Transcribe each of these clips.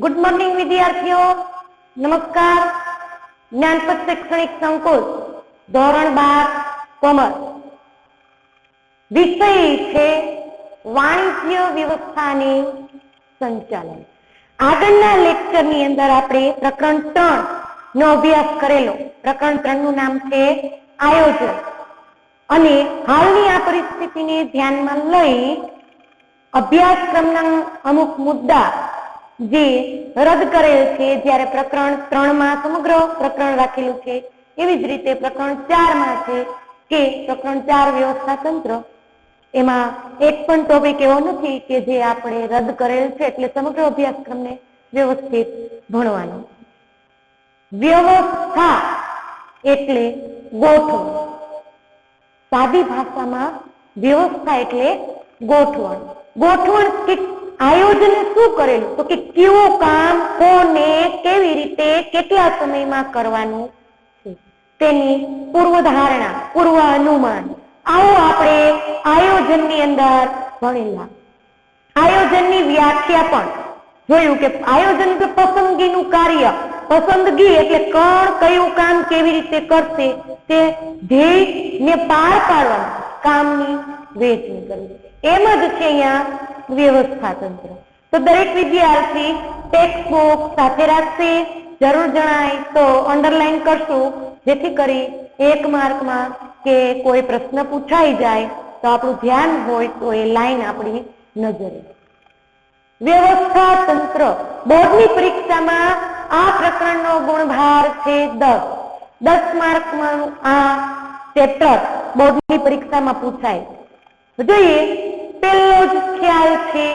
Good morning विद्यार्थियों, नमस्कार। ज्ञानपथ शैक्षणिक संकुल धोरण 12 कॉमर्स विषय है वाणिज्य व्यवस्थानी संचालन। આગળના લેક્ચરની અંદર આપણે પ્રકરણ 3 નો અભ્યાસ કરેલો। પ્રકરણ 3 નું નામ છે આયોજન અને હાલની આ પરિસ્થિતિને ધ્યાનમાં લઈ અભ્યાસક્રમના અમુક મુદ્દા જે રદ કરેલ છે। જ્યારે પ્રકરણ 3 માં સમગ્ર પ્રકરણ રાખેલું છે, એવી જ રીતે પ્રકરણ 4 માં છે કે પ્રકરણ 4 વ્યવસ્થા તંત્ર, એમાં એક પણ ટોપિક એવો નથી કે જે આપણે રદ કરેલ છે, એટલે સમગ્ર અભ્યાસક્રમને વ્યવસ્થિત ભણવાનો। વ્યવસ્થા એટલે ગોઠવણ, સાદી ભાષામાં વ્યવસ્થા એટલે ગોઠવણ। ગોઠવણ કે આયોજન શું કરેલું, તો કે કેવું કામ કોને કેવી રીતે કેટલા સમયમાં કરવાનું છે તેની પૂર્વધારણા, પૂર્વ અનુમાન, આવું આપણે આયોજનની અંદર ભણેલા। આયોજનની વ્યાખ્યા પણ જોયું કે આયોજન એટલે પસંદગીનું કાર્ય। પસંદગી એટલે કોણ કયું કામ કેવી રીતે કરશે તે ધ્યેયને પાર પાડવાનું કામની વહેંચણી કરવી, એમ જ છે અહીંયા વ્યવસ્થા તંત્ર। તો દરેક વિદ્યાર્થી ટેક્સ્ટ બુક સાથે રાખશે, જરૂર જણાય તો અંડરલાઈન કરશું, જેથી કરી 1 માર્કમાં કે કોઈ પ્રશ્ન પૂછાઈ જાય તો આપણું ધ્યાન હોય તો એ લાઈન આપણી નજરે। વ્યવસ્થા તંત્ર બોર્ડની પરીક્ષામાં આ પ્રકરણનો ગુણભાર છે 10 માર્કમાં આ ચેપ્ટર બોર્ડની પરીક્ષામાં પૂછાય। જોઈએ, પહેલો જ ખ્યાલ છે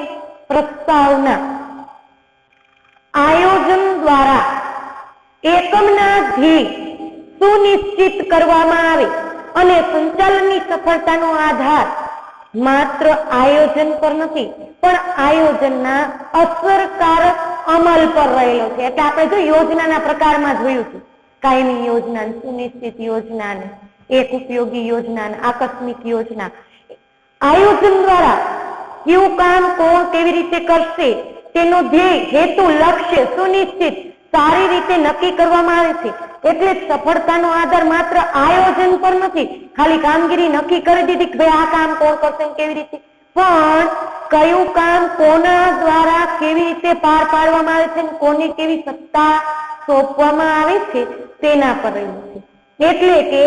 પ્રસ્તાવના। આયોજન દ્વારા એકમના ધ્યેય સુનિશ્ચિત કરવામાં આવે અને સંચાલનની સફળતાનો આધાર માત્ર આયોજન પર નથી પણ આયોજનના અસરકારક અમલ પર રહેલો છે। એટલે આપણે જો યોજનાના પ્રકારમાં જોયું છે, કાયમી યોજના, સુનિશ્ચિત યોજના, એક ઉપયોગી યોજના, આકસ્મિક યોજના। આયોજન દ્વારા કેવું કામ કોણ કેવી રીતે કરશે તેનો ધ્યેય, હેતુ, લક્ષ્ય સુનિશ્ચિત સારી રીતે નક્કી કરવામાં આવે છે। એટલે સફળતાનો આધાર માત્ર આયોજન પર નથી, ખાલી કામગીરી નક્કી કરી દીધી કે ભાઈ આ કામ કોણ કરશે કેવી રીતે, પણ કયું કામ કોના દ્વારા કેવી રીતે પાર પાડવામાં આવે છે, કોને કેવી સત્તા સોંપવામાં આવે છે તેના પર રહ્યું છે। એટલે કે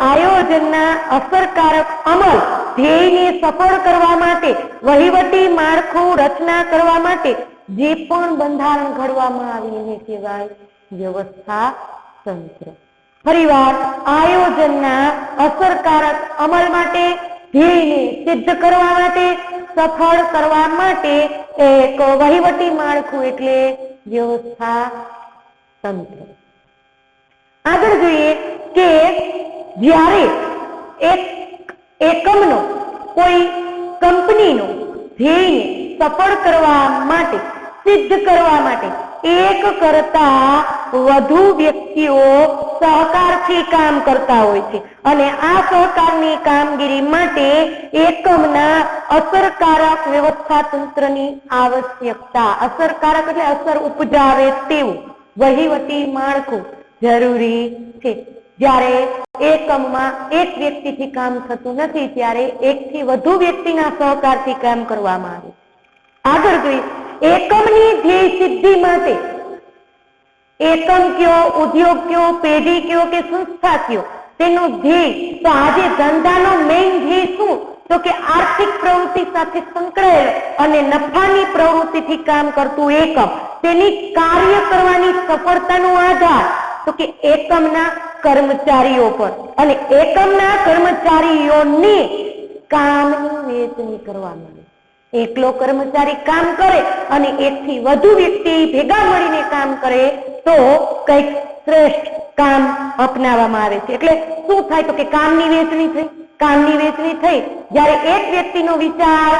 આયોજનના અસરકારક અમલ, ધ્યેયને સફળ કરવા માટે વહીવટી માળખું રચના કરવા માટે જે પણ બંધારણ ઘડવામાં આવે એને કહેવાય વ્યવસ્થા તંત્ર। ફરીવાર, આયોજનના અસરકારક અમલ માટે, ધ્યેયને સિદ્ધ કરવા માટે, સફળ કરવા માટે એક વહીવટી માળખું એટલે વ્યવસ્થા તંત્ર। આગળ જોઈએ કે જ્યારે એક એકમનો, કોઈ કંપનીનો ધ્યેયને સફળ કરવા માટે, સિદ્ધ કરવા માટે એક કરતા વધુ વ્યક્તિઓ સહકારથી કામ કરતા હોય છે અને આ સહકારની કામગીરી માટે એકમના અસરકારક વ્યવસ્થા તંત્રની આવશ્યકતા। અસરકારક એટલે અસર ઉપજાવે તેવું વહીવટી માળખું જરૂરી છે। જ્યારે એકમમાં એક વ્યક્તિથી કામ થતું નથી ત્યારે એકથી વધુ વ્યક્તિના સહકારથી કામ કરવામાં આવે છે। આગળ જોઈએ, એકમની ધ્યેય સિદ્ધિ માટે એકમ કયો, ઉદ્યોગ કયો, પેઢી કયો કે સંસ્થા કયો, તેનો ધ્યેય, તો આજે ધંધાનો મેઇન ધ્યેય શું, તો કે આર્થિક પ્રવૃત્તિ સાથે સંકળાયેલ અને નફાની પ્રવૃત્તિથી કામ કરતું એકમ, તેની કાર્ય કરવાની સફળતાનો આધાર તો કે એકમના કર્મચારીઓ પર અને એકમના કર્મચારીઓને કામની વહેંચણી કરવામાં આવે। એકલો કર્મચારી કામ કરે અને એકથી વધુ વ્યક્તિ ભેગા મળીને કામ કરે તો કંઈક શ્રેષ્ઠ કામ અપનાવવામાં આવે છે। એટલે શું થાય, તો કે કામની વહેંચણી થઈ, કામની વહેંચણી થઈ, જ્યારે એક વ્યક્તિનો વિચાર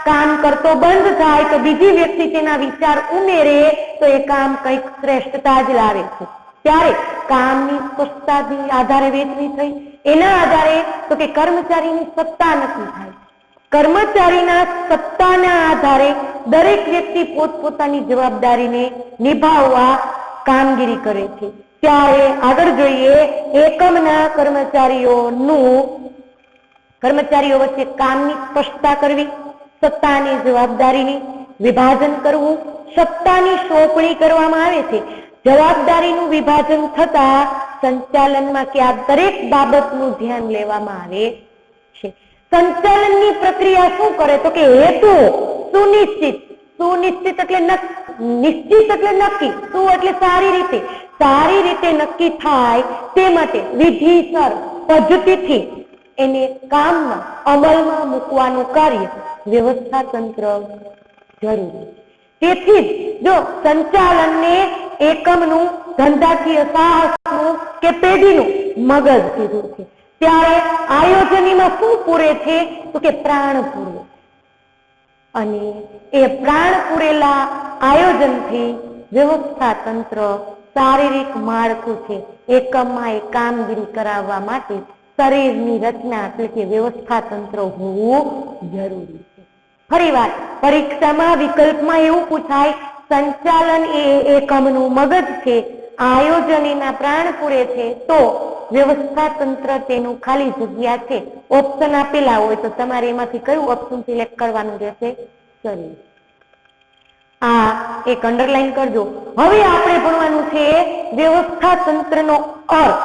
કામ કરતો બંધ થાય તો બીજી વ્યક્તિ તેના વિચાર ઉમેરે તો એ કામ કંઈક શ્રેષ્ઠતા જ લાવે છે। ત્યારે કામની સ્પષ્ટતાની આધારે વહેંચણી થઈ, એના આધારે તો કે કર્મચારીની સત્તા નક્કી થાય, કર્મચારીના સત્તાના આધારે દરેક વ્યક્તિ પોતપોતાની જવાબદારીને નિભાવવા કામગીરી કરે છે. ત્યારે આગળ જોઈએ એકમના કર્મચારીઓ વચ્ચે કામની સ્પષ્ટતા કરવી, સત્તાની જવાબદારીની વિભાજન કરવું, સત્તાની સોંપણી કરવામાં આવે છે. જવાબદારીનું વિભાજન થતા સંચાલનમાં કે આ દરેક બાબતનું ધ્યાન લેવામાં આવે છે. સંચાલનની પ્રક્રિયા શું કરે તો કે હેતુ સુનિશ્ચિત એટલે નિશ્ચિત એટલે નક્કી, શું એટલે સારી રીતે નક્કી થાય તે માટે વિધિસર પદ્ધતિથી એને કામમાં અમલમાં મૂકવાનું કાર્ય વ્યવસ્થા તંત્ર જરૂરી. તેથી જ જો સંચાલનને એકમનું ધંધાકીય સાહસનું કે પેઢીનું મગજ કીધું છે, ત્યારે આયોજનીમાં શું પૂરે છે તો કે પ્રાણ પૂરે. અને એ પ્રાણ પૂરેલા આયોજનથી વ્યવસ્થા તંત્ર શારીરિક માળખું છે. એકમમાં એ કામગીરી કરાવવા માટે શરીરની રચના એટલે કે વ્યવસ્થા તંત્ર હોવું જરૂરી છે. ફરીવાર પરીક્ષામાં વિકલ્પમાં એવું પૂછાય, સંચાલન એ એકમનું મગજ છે, આયોજનના પ્રાણ પૂરે છે, તો વ્યવસ્થા તંત્ર તેનું ખાલી જગ્યા છે. ઓપ્શન આપેલા હોય તો તમારે એમાંથી કયું ઓપ્શન સિલેક્ટ કરવાનું રહેશે? શરીર. આ એક અંડરલાઈન કરજો. હવે આપણે ભણવાનું છે વ્યવસ્થા તંત્રનો અર્થ.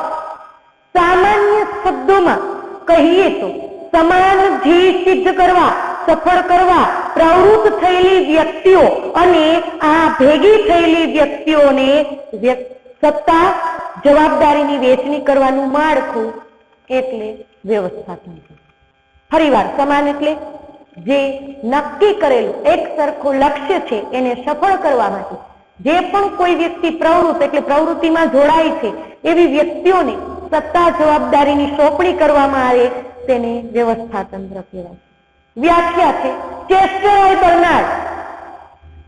સામાન્ય શબ્દોમાં કહીએ તો સમાન ધ્યેય સિદ્ધ કરવા, સફળ કરવા પ્રવૃત્ત થયેલી વ્યક્તિઓ અને આ ભેગી થયેલી વ્યક્તિઓને સત્તા જવાબદારીની વહેંચણી કરવાનું માળખું એટલે વ્યવસ્થા તંત્ર. ફરીવાર સમાન એટલે જે નક્કી કરેલું એક સરખું લક્ષ્ય છે એને સફળ કરવા માટે જે પણ કોઈ વ્યક્તિ પ્રવૃત્ત એટલે પ્રવૃત્તિમાં જોડાય છે એવી વ્યક્તિઓને સત્તા જવાબદારીની સોંપણી કરવામાં આવે તેને વ્યવસ્થા તંત્ર કહેવાય. વ્યાખ્યા છે ચેસ્ટર બર્નાર્ડ.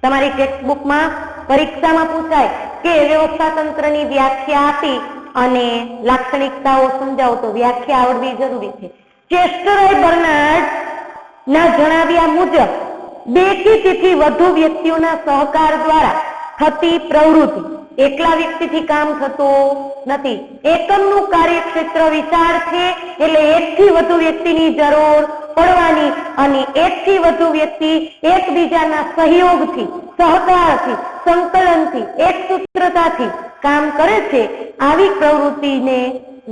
તમારી ટેક્સ્ટબુકમાં પરીક્ષામાં પૂછાય કે વ્યવસ્થા તંત્રની વ્યાખ્યા આપી અને લાક્ષણિકતાઓ સમજાવો તો વ્યાખ્યા આવડવી જરૂરી છે. ચેસ્ટર બર્નાર્ડ ના જણાવ્યા મુજબ બે કે તેથી વધુ વ્યક્તિઓના સહકાર દ્વારા થતી પ્રવૃત્તિ એકલા વ્યક્તિથી કામ થતું નથી. એકમનું કાર્યક્ષેત્ર વિશાળ છે એટલે એકથી વધુ વ્યક્તિની જરૂર પડવાની અને એકથી વધુ વ્યક્તિ એકબીજાના સહયોગથી, સહકારથી, સંકલનથી, એકસૂત્રતાથી કામ કરે છે. આવી પ્રવૃત્તિને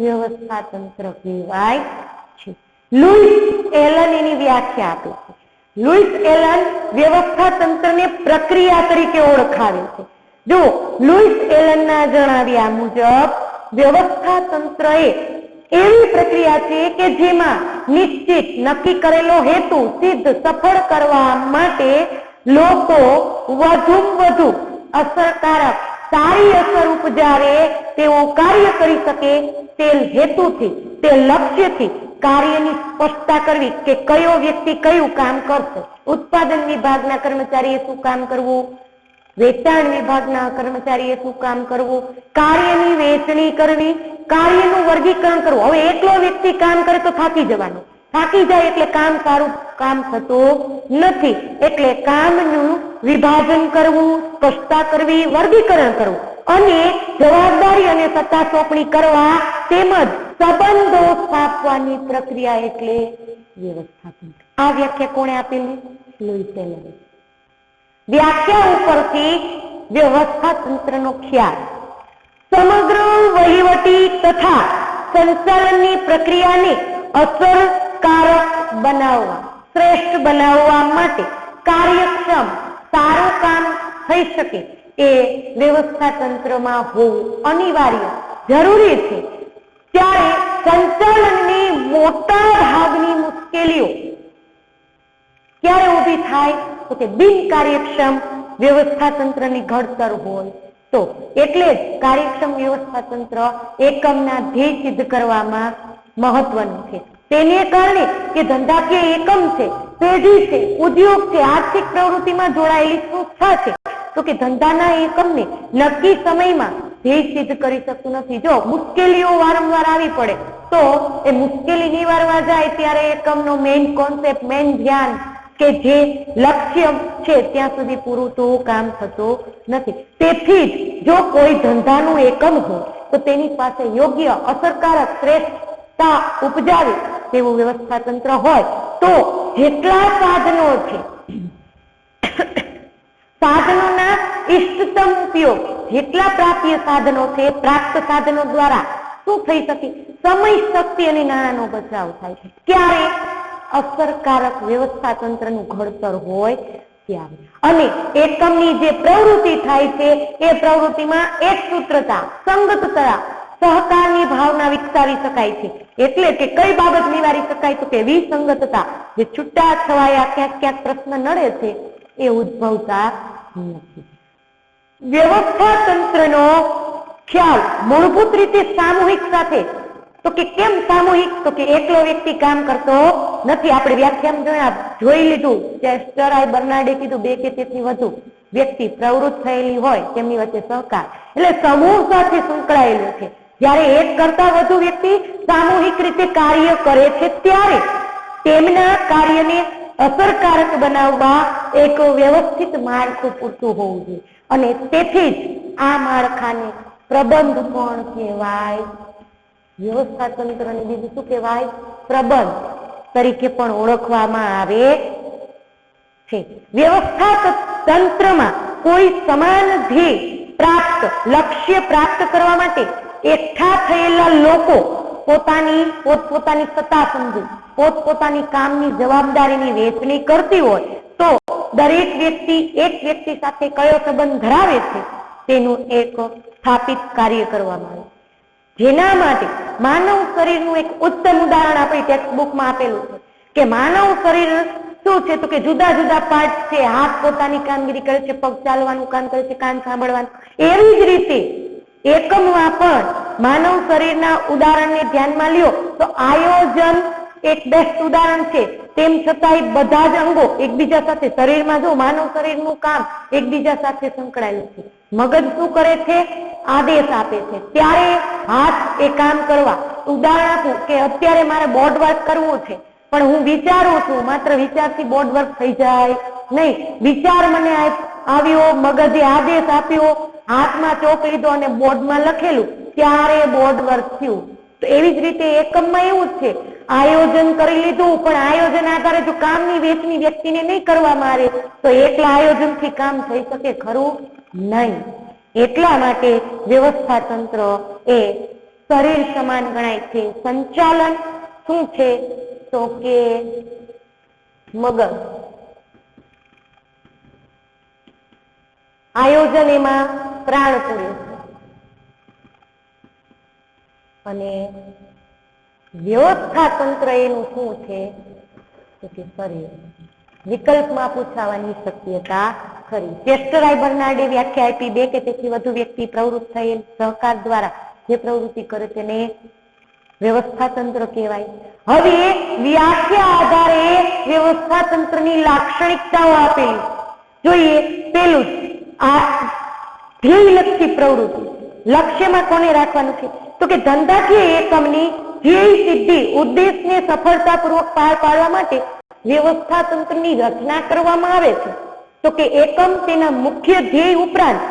વ્યવસ્થા તંત્ર કહેવાય છે. લુઈસ એલન એની વ્યાખ્યા આપે છે. લુઈસ એલન વ્યવસ્થા તંત્રને પ્રક્રિયા તરીકે ઓળખાવે છે. જો લુઈસ એલનના જણાવ્યા મુજબ વ્યવસ્થા તંત્ર એવી પ્રક્રિયા છે કે જેમાં નિશ્ચિત નક્કી કરેલો હેતુ સિદ્ધ સફળ કરવા માટે લોકો વધુમાં વધુ અસરકારક સારી અસર ઉપજાવે તેવું કાર્ય કરી શકે તે હેતુથી, તે લક્ષ્યથી કાર્યની સ્પષ્ટતા કરવી કે કયો વ્યક્તિ કયું કામ કરશે. ઉત્પાદન વિભાગના કર્મચારીએ શું કામ કરવું, વેચાણ વિભાગના કર્મચારીએ શું કામ કરવું, કાર્યની વહેંચણી કરવી, કાર્યનું વર્ગીકરણ કરવું. હવે એકલો વ્યક્તિ કામ કરે તો થાકી જવાનું, થાકી જાય એટલે સારું કામ થતું નથી. એટલે કામનું વિભાજન કરવું, સ્પષ્ટતા કરવી, વર્ગીકરણ કરવું અને જવાબદારી અને સત્તા સોંપણી કરવા તેમજ સંબંધો સ્થાપવાની પ્રક્રિયા એટલે વ્યવસ્થા તંત્ર. આ વ્યાખ્યા કોણે આપેલી? લુઈસ એલને. વ્યાખ્યા ઉપરથી વ્યવસ્થા તંત્રનો ખ્યાલ સમગ્ર વહીવટી તથા સંચાલનની પ્રક્રિયાને અસરકારક બનાવવા, શ્રેષ્ઠ બનાવવા માટે કાર્યક્ષમ સારું કામ થઈ શકે એ વ્યવસ્થા તંત્રમાં હોવું અનિવાર્ય જરૂરી છે. ત્યારે સંચાલનની મોટા ભાગની મુશ્કેલીઓ ક્યારે ઊભી થાય તો કે બિનકાર્યક્ષમ વ્યવસ્થા તંત્રની ઘડતર હોય તો. એટલે જ કાર્યક્ષમ વ્યવસ્થા તંત્ર એકમના ધ્યેય સિદ્ધ કરવામાં મહત્વનું છે. તેને કારણે કે ધંધાકીય એકમ છે, પેઢી છે, ઉદ્યોગ છે, આર્થિક પ્રવૃત્તિમાં જોડાયેલી સંસ્થા છે તો કે ધંધાના એકમને નક્કી સમયમાં ધ્યેય સિદ્ધ કરી શકતું નથી. જો મુશ્કેલીઓ વારંવાર આવી પડે તો એ મુશ્કેલી નિવારવા જાય ત્યારે એકમનો મેઇન કોન્સેપ્ટ, મેઇન ધ્યાન કે જે લક્ષ્ય છે ત્યાં સુધી પૂરું તો કામ થતું નથી. તેથી જ જો કોઈ ધંધાનું એકમ હોય તો તેની પાસે યોગ્ય અસરકારક શ્રેષ્ઠતા ઉપજાવે તેવું વ્યવસ્થા તંત્ર હોય તો જેટલા સાધનો છે સાધનોના ઇષ્ટતમ ઉપયોગ, જેટલા પ્રાપ્ય સાધનો છે પ્રાપ્ત સાધનો દ્વારા શું થઈ શકે? સમય, શક્તિ અને નાણાંનો બચાવ થાય છે. ક્યારે? અસરકારક વ્યવસ્થા તંત્રનું ઘડતર હોય ત્યારે. અને એકમની જે પ્રવૃત્તિ થાય છે એ પ્રવૃત્તિમાં એક સૂત્રતા, સંગતતા, સહકારની ભાવના વિકસાવી શકાય છે. એટલે કે કઈ બાબત નિવારી શકાય? તો કે વિસંગતતા, જે છૂટા છવાયા ક્યાંક ક્યાંક પ્રશ્ન નડે છે એ ઉદ્ભવતા નથી. વ્યવસ્થા તંત્રનો ખ્યાલ મૂળભૂત રીતે સામૂહિક સાથે, તો કે કેમ સામૂહિક? તો કે એકલો વ્યક્તિ કામ કરતો નથી. આપણે વ્યાખ્યાન જોઈ લીધું, ચેસ્ટર આઈ બર્નાર્ડે કીધું 2 કે તેથી વધુ વ્યક્તિ પ્રવૃત્ત થયેલી હોય તેમની વચ્ચે સહકાર, એટલે સમૂહ સાથે સંકળાયેલું છે. જ્યારે એક કરતા વધુ વ્યક્તિ સામૂહિક રીતે કાર્ય કરે છે ત્યારે તેમના કાર્યને અસરકારક બનાવવા એક વ્યવસ્થિત માળખું પૂરતું હોવું જોઈએ. અને તેથી જ આ માળખાને પ્રબંધ પણ કહેવાય. વ્યવસ્થા તંત્રને બીજું શું કહેવાય? પ્રબંધ તરીકે પણ ઓળખવામાં આવે છે. વ્યવસ્થા તંત્રમાં કોઈ સમાન ધ્યેય પ્રાપ્ત, લક્ષ્ય પ્રાપ્ત કરવા માટે એકઠા થયેલા લોકો પોતપોતાની સત્તા સમજી પોતપોતાની કામની જવાબદારીની વહેંચણી કરતી હોય તો દરેક વ્યક્તિ એક વ્યક્તિ સાથે કયો સંબંધ ધરાવે છે તેનું એક સ્થાપિત કાર્ય કરવામાં આવે. જેના માટે માનવ શરીરનું એક ઉત્તમ ઉદાહરણ આપણી ટેક્સ્ટ બુકમાં આપેલું છે કે માનવ શરીર શું છે? તો કે જુદા જુદા પાર્ટ છે. હાથ પોતાની કામગીરી કરે છે, પગ ચાલવાનું કામ કરે છે, કાન સાંભળવાનું. એવી જ રીતે એકમમાં પણ માનવ શરીરના ઉદાહરણને ધ્યાનમાં લ્યો તો આયોજન એક બેસ્ટ ઉદાહરણ છે. તેમ છતાંય બધા જ અંગો એકબીજા સાથે, શરીરમાં જો માનવ શરીરનું કામ એકબીજા સાથે સંકળાયેલું છે. મગજ શું કરે છે? આદેશ આપે છે. ત્યારે હાથ એ કામ કરવા. ઉદાહરણ આપું કે અત્યારે મારે બોર્ડ વર્ક કરવું છે પણ હું વિચારું છું, માત્ર વિચારથી બોર્ડ વર્ક થઈ જાય નહીં. વિચાર મને આવ્યો, મગજે આદેશ આપ્યો, હાથમાં ચોક લીધો અને બોર્ડમાં લખેલું, ત્યારે બોર્ડ વર્ક થયું. તો એવી જ રીતે એકમમાં એવું જ છે. આયોજન કરી લીધું પણ આયોજન આધારે જો કામની વહેંચણી વ્યક્તિને નહીં કરવામાં આવે તો એકલા આયોજનથી કામ થઈ શકે ખરું નહીં. એટલા માટે વ્યવસ્થા તંત્ર એ શરીર સમાન ગણાય છે. સંચાલન શું છે? તો કે મગજ. આયોજન એમાં પ્રાણ પૂરે છે અને વ્યવસ્થા તંત્ર એનું શું છે? તો કે શરીર. વિકલ્પમાં પૂછાવાની શક્યતા ખરી. ચેસ્ટર આઈ બર્નાર્ડે વ્યાખ્યા આપી 2 કે તેથી વધુ વ્યક્તિ પ્રવૃત્ત થયેલ સહકાર દ્વારા જે પ્રવૃત્તિ કરે તેને વ્યવસ્થા તંત્ર કહેવાય. હવે વ્યાખ્યા આધારે વ્યવસ્થા તંત્રની લાક્ષણિકતાઓ આપેલી જોઈએ. પેલું આ ધ્યેયલક્ષી પ્રવૃત્તિ. લક્ષ્યમાં કોને રાખવાનું છે? તો કે ધંધાકીય એકમની ધ્યેય સિદ્ધિ ઉદ્દેશને સફળતાપૂર્વક પાર પાડવા માટે વ્યવસ્થા તંત્રની રચના કરવામાં આવે છે. તો કે એકમ તેના મુખ્ય ધ્યેય ઉપરાંત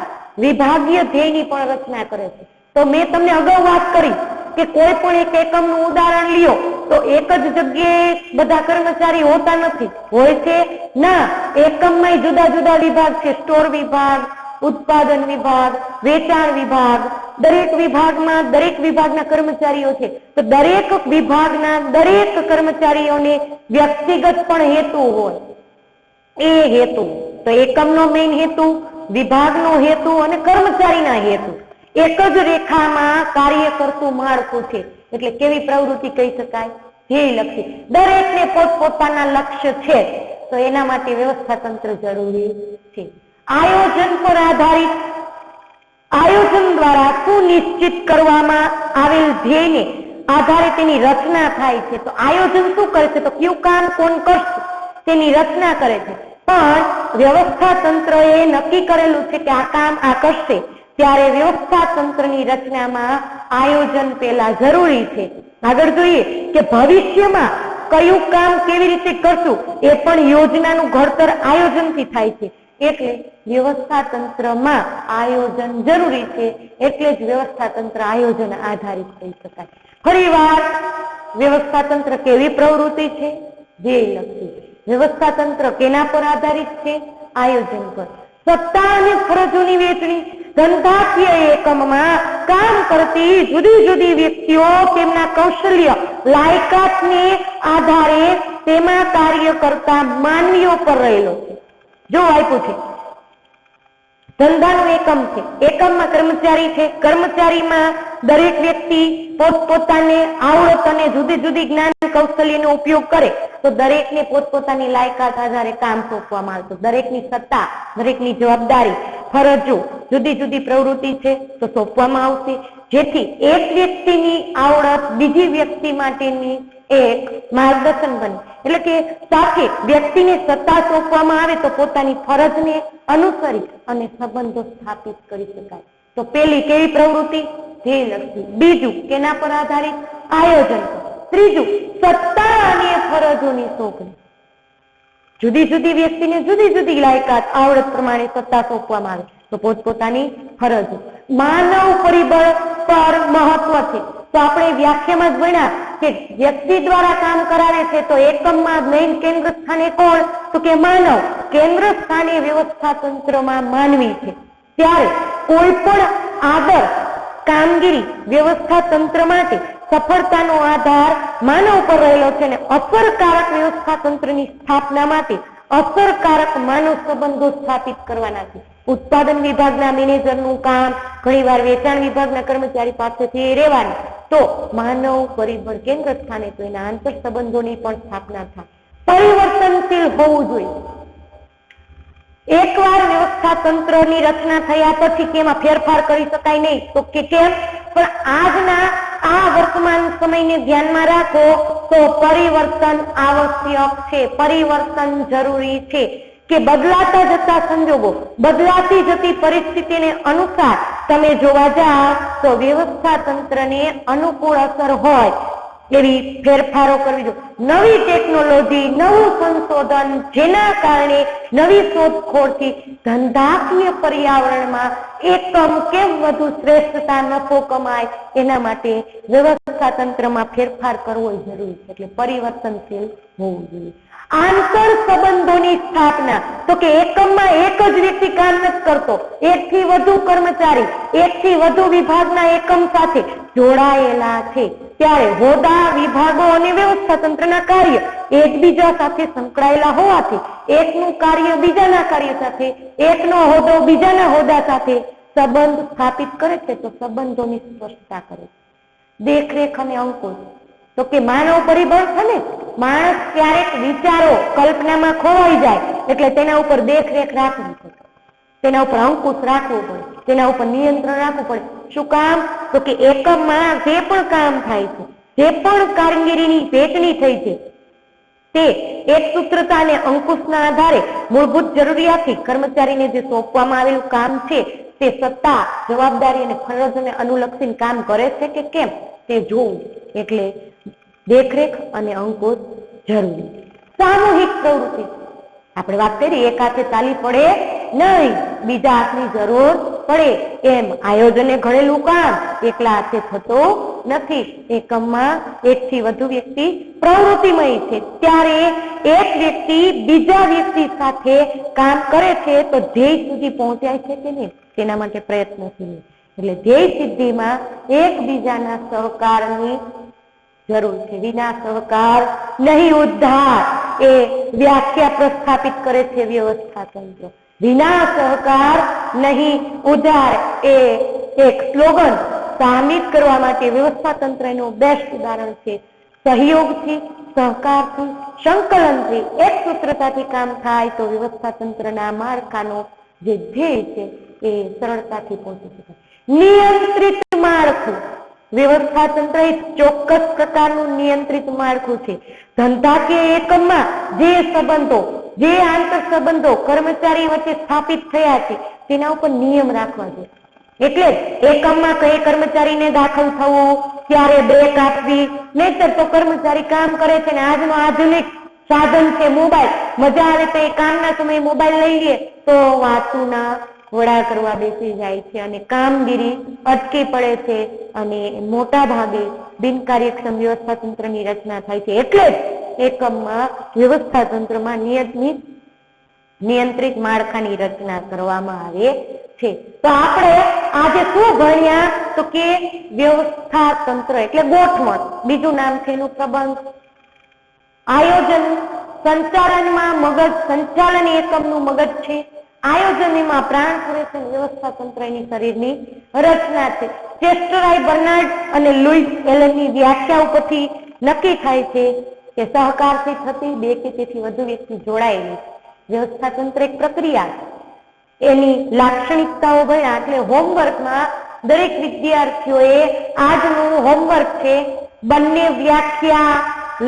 વિભાગીય ધ્યેયની પણ રચના કરે છે. તો મેં તમને અગાઉ વાત કરી કે કોઈ પણ એક એકમનું ઉદાહરણ લ્યો તો એક જ જગ્યાએ બધા કર્મચારી હોતા નથી. હોય છે ના, એકમમાં જુદા જુદા વિભાગ છે. સ્ટોર વિભાગ, ઉત્પાદન વિભાગ, વેચાણ વિભાગ. દરેક વિભાગમાં દરેક વિભાગના કર્મચારીઓ છે. તો દરેક વિભાગના દરેક કર્મચારીઓને વ્યક્તિગત પણ હેતુ હોય. એ હેતુ તો એકમનો મેઇન હેતુ, વિભાગનો હેતુ અને કર્મચારીના હેતુ એક જ રેખામાં કાર્ય કરતું માળખું છે. એટલે કેવી પ્રવૃત્તિ કહી શકાય? ધ્યેયલક્ષી. દરેકને પોતપોતાના લક્ષ્ય છે તો એના માટે વ્યવસ્થા તંત્ર જરૂરી છે. આયોજન પર આધારિત. આયોજન દ્વારા સુનિશ્ચિત કરવામાં આવેલ ધ્યેયને આધારે તેની રચના થાય છે. તો આયોજન શું કરે છે? તો કયું કામ કોણ કરશે તેની રચના કરે છે. પણ વ્યવસ્થા તંત્ર એ નક્કી કરેલું છે કે આ કામ આ કરશે, ત્યારે વ્યવસ્થા તંત્રની રચનામાં આયોજન પહેલા જરૂરી છે. આગળ જોઈએ કે ભવિષ્યમાં કયું કામ કેવી રીતે કરશું એ પણ યોજનાનું ઘડતર આયોજનથી થાય છે. એટલે વ્યવસ્થા તંત્રમાં આયોજન જરૂરી છે. એટલે જ વ્યવસ્થા તંત્ર આયોજન આધારિત કહી શકાય. ફરીવાર વ્યવસ્થા તંત્ર કેવી પ્રવૃત્તિ છે? ધ્યેયલક્ષી. વ્યવસ્થા તંત્ર કેના પર આધારિત છે? આયોજન પર. સત્તા અને ફરજોની વહેંચણી. ધંધાકીય એકમમાં કામ કરતી જુદી જુદી વ્યક્તિઓ તેમના કૌશલ્ય લાયકાતને આધારે તેમાં કાર્ય કરતા માનવીઓ પર રહેલો છે. જો આપ્યું છે ધંધાનું એકમ છે, એકમમાં કર્મચારી છે, કર્મચારીમાં દરેક વ્યક્તિ પોતપોતાને આવડત અને જુદી જુદી જ્ઞાન કૌશલ્યનો ઉપયોગ કરે તો દરેકને પોતપોતાની લાયકાત આધારે કામ સોંપવામાં આવે. દરેકની સત્તા, દરેકની જવાબદારી, ફરજો, જુદી જુદી પ્રવૃત્તિ છે તો સોંપવામાં આવશે, જેથી એક વ્યક્તિની આવડત બીજી વ્યક્તિ માટેની એક માર્ગદર્શન બને. એટલે કે સાથે વ્યક્તિને સત્તા સોંપવામાં આવે તો પોતાની ફરજને અનુસરી અને સંબંધો સ્થાપિત કરી શકાય. તો પેલી કેવી પ્રવૃત્તિ? ધ્યેયલક્ષી. બીજું કેના પર આધારિત? આયોજન પર. ત્રીજું સત્તા અને ફરજોની સોંપણી. જુદી જુદી વ્યક્તિને જુદી જુદી લાયકાત આવડત પ્રમાણે સત્તા સોંપવામાં આવે તો પોતપોતાની ફરજો. માનવ પરિબળ પર મહત્વ છે. તો આપણે વ્યાખ્યામાં જ ભણ્યા કે વ્યક્તિ દ્વારા કામ કરાવે છે તો એકમમાં મેઇન કેન્દ્ર સ્થાને કોણ? તો કે માનવ. કેન્દ્ર સ્થાને વ્યવસ્થા તંત્રમાં માનવી છે. ત્યારે કોઈ પણ આદર્શ કામગીરી વ્યવસ્થા તંત્ર માટે સફળતાનો આધાર માનવ પર રહેલો છે અને અસરકારક વ્યવસ્થા તંત્રની સ્થાપના માટે અસરકારક માનવ સંબંધો સ્થાપિત કરવાના છે. ઉત્પાદન વિભાગના મેનેજરનું કામ ઘણીવાર વેચાણ વિભાગના કર્મચારી પાસેથી રહેવાનું, તો માનવ પરિબળ કેન્દ્ર સ્થાને તો એના આંતર સંબંધોની પણ સ્થાપના થાય. પરિવર્તનશીલ હોવું જોઈએ. એકવાર વ્યવસ્થા તંત્રની રચના થયા પછી તેમાં ફેરફાર કરી શકાય નહીં. તો કે કેમ? પણ આજના આ વર્તમાન સમયને ધ્યાનમાં રાખો તો પરિવર્તન આવશ્યક છે, પરિવર્તન જરૂરી છે. કે બદલાતા જતા સંજોગો, બદલાતી જતી પરિસ્થિતિને અનુસાર તમે જોવા જાઓ તો વ્યવસ્થા તંત્રને અનુકૂળ અસર હોય એવી ફેરફારો કરવી જોઈએ. નવી ટેકનોલોજી, નવું સંશોધન, જેના કારણે નવી શોધખોળથી ધંધાકીય પર્યાવરણમાં એકમ કેમ વધુ શ્રેષ્ઠતા નફો કમાય એના માટે વ્યવસ્થા તંત્રમાં ફેરફાર કરવો જરૂરી છે. એટલે પરિવર્તનશીલ હોવું જોઈએ. આંતર સંબંધોની સ્થાપના. તો કે એકમમાં એક જ વ્યક્તિ કામ નથી કરતો, એકથી વધુ કર્મચારી એકથી વધુ વિભાગના એકમ સાથે જોડાયેલા છે. ત્યારે હોદ્દા, વિભાગો અને વ્યવસ્થા તંત્રના કાર્ય એકબીજા સાથે સંકળાયેલા હોવાથી એકનું કાર્ય બીજાના કાર્ય સાથે, એકનો હોદ્દો બીજાના હોદ્દા સાથે સંબંધ સ્થાપિત કરે છે તો સંબંધોની સ્પષ્ટતા કરે છે. દેખરેખ અને અંકુશ. તો કે માનવ પરિબળ છે ને, માણસ ક્યારેક વિચારો કલ્પનામાં ખોવાઈ જાય એટલે તેના ઉપર દેખરેખ રાખવી પડે, તેના ઉપર અંકુશ રાખવો પડે, તેના ઉપર નિયંત્રણ રાખવું પડે. શું કામ? તો કે એકમમાં જે પણ કામ થાય છે, જે પણ કામગીરીની વહેંચણી થઈ છે તે એક સૂત્રતા અને અંકુશના આધારે મૂળભૂત જરૂરિયાતથી કર્મચારીને જે સોંપવામાં આવેલું કામ છે તે સત્તા, જવાબદારી અને ફરજોને અનુલક્ષીને કામ કરે છે કે કેમ તે જોવું. એટલે દેખરેખ અને અંકુશ જરૂરી. સામૂહિક પ્રવૃત્તિ. આપણે વાત કરી એક હાથે તાલી પડે નહીં, બીજા હાથની જરૂર પડે. એમ આયોજને ઘડેલું કામ એકલા હાથે થતું નથી. એકમમાં એકથી વધુ વ્યક્તિ પ્રવૃત્તિમય છે. ત્યારે એક વ્યક્તિ બીજા વ્યક્તિ સાથે કામ કરે છે તો ધ્યેય સુધી પહોંચાય છે કે નહીં તેના માટે પ્રયત્નશીલ. એટલે ધ્યેય સિદ્ધિમાં એકબીજાના સહકારની જરૂર છે. વિના સહકાર નહીં ઉદ્ધાર એ વ્યાખ્યા પ્રસ્થાપિત કરે છે વ્યવસ્થા તંત્ર. વિના સહકાર નહીં ઉદ્ધાર એ એક સ્લોગન સાબિત કરવા માટે વ્યવસ્થા તંત્રનું બેસ્ટ ઉદાહરણ છે. સહયોગથી, સહકારથી, સંકલનથી, એક સૂત્રતાથી કામ થાય તો વ્યવસ્થા તંત્રના માળખાનો જે ધ્યેય છે એ સરળતાથી પહોંચી શકાય. નિયંત્રિત માળખું. વ્યવસ્થા તંત્ર એક ચોક્કસ પ્રકારનું નિયંત્રિત માળખું છે. ધંધાકીય એકમમાં જે સંબંધો, જે આંતર સંબંધો કર્મચારી વચ્ચે સ્થાપિત થયા છે તેના ઉપર નિયમ રાખવા જોઈએ. એટલે એકમમાં કઈ કર્મચારીને દાખલ થવું, ક્યારે બ્રેક આપવી, નહીતર તો કર્મચારી કામ કરે છે ને આજનો આધુનિક સાધન છે મોબાઈલ, મજા આવે તો એ કામના સમયે મોબાઈલ લઈ લે તો વાતુના વડા કરવા બેસી જાય છે અને કામગીરી અટકી પડે છે અને મોટા ભાગે બિનકાર્યક્ષમ વ્યવસ્થા તંત્રની રચના થાય છે. એટલે જ એકમમાં વ્યવસ્થા તંત્રમાં નિયંત્રિત માળખાની રચના કરવામાં આવે છે. તો આપણે આજે શું ભણ્યા તો કે વ્યવસ્થા તંત્ર એટલે ગોઠવણ, બીજું નામ છે એનું પ્રબંધ. આયોજન સંચાલનમાં મગજ, સંચાલન એકમનું મગજ છે. આયોજન એમાં પ્રાણ ફરે છે. વ્યવસ્થા તંત્ર એની શરીરની રચના છે. ચેસ્ટરાય બર્નાર્ડ અને લુઈસ એલનની વ્યાખ્યા ઉપરથી નક્કી થાય છે કે સહકારથી થતી બે કે તેથી વધુ વ્યક્તિ જોડાયેલી વ્યવસ્થા તંત્ર એક પ્રક્રિયા, એની લાક્ષણિકતાઓ ભણ્યા. એટલે હોમવર્કમાં દરેક વિદ્યાર્થીઓએ આજનું હોમવર્ક છે બંને વ્યાખ્યા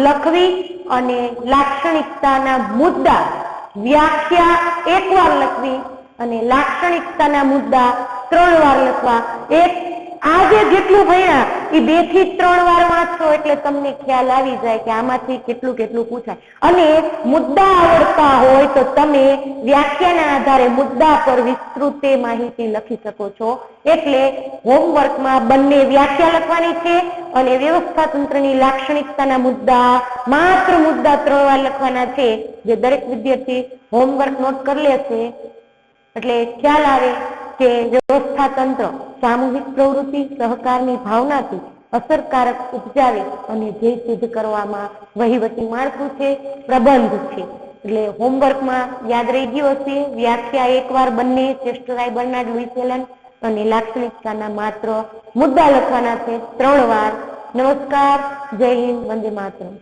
લખવી અને લાક્ષણિકતાના મુદ્દા, વ્યાખ્યા એકવાર લખવી અને લાક્ષણિકતાના મુદ્દા 3 વાર લખવા. એક આજે જેટલું ભણ્યા એ 2 થી 3 વાર વાંચો એટલે તમને ખ્યાલ આવી જાય કે આમાંથી કેટલું કેટલું પૂછાય. અને મુદ્દા આવડતા હોય તો તમે વ્યાખ્યાના આધારે મુદ્દા પર વિસ્તૃત માહિતી લખી શકો છો. એટલે હોમવર્કમાં બંને વ્યાખ્યા લખવાની છે અને વ્યવસ્થા તંત્રની લાક્ષણિકતાના મુદ્દા, માત્ર મુદ્દા 3 વાર લખવાના છે. જે દરેક વિદ્યાર્થી હોમવર્ક નોટ કરી લેશે એટલે ખ્યાલ આવે કે વ્યવસ્થા તંત્ર સામૂહિક પ્રવૃત્તિ, સહકારની ભાવનાથી અસરકારક ઉપજાવે અને ધ્યેય સિદ્ધ કરવામાં વહીવટી માળખું છે, પ્રબંધ છે. એટલે હોમવર્કમાં યાદ રહી ગયું હશે વ્યાખ્યા એકવાર બંને ચેસ્ટરાય બર્નાર્ડ, લુઈસ એલન અને લાક્ષણિકતાના માત્ર મુદ્દા લખવાના છે 3 વાર. નમસ્કાર, જય હિન્દ, વંદે માતરમ.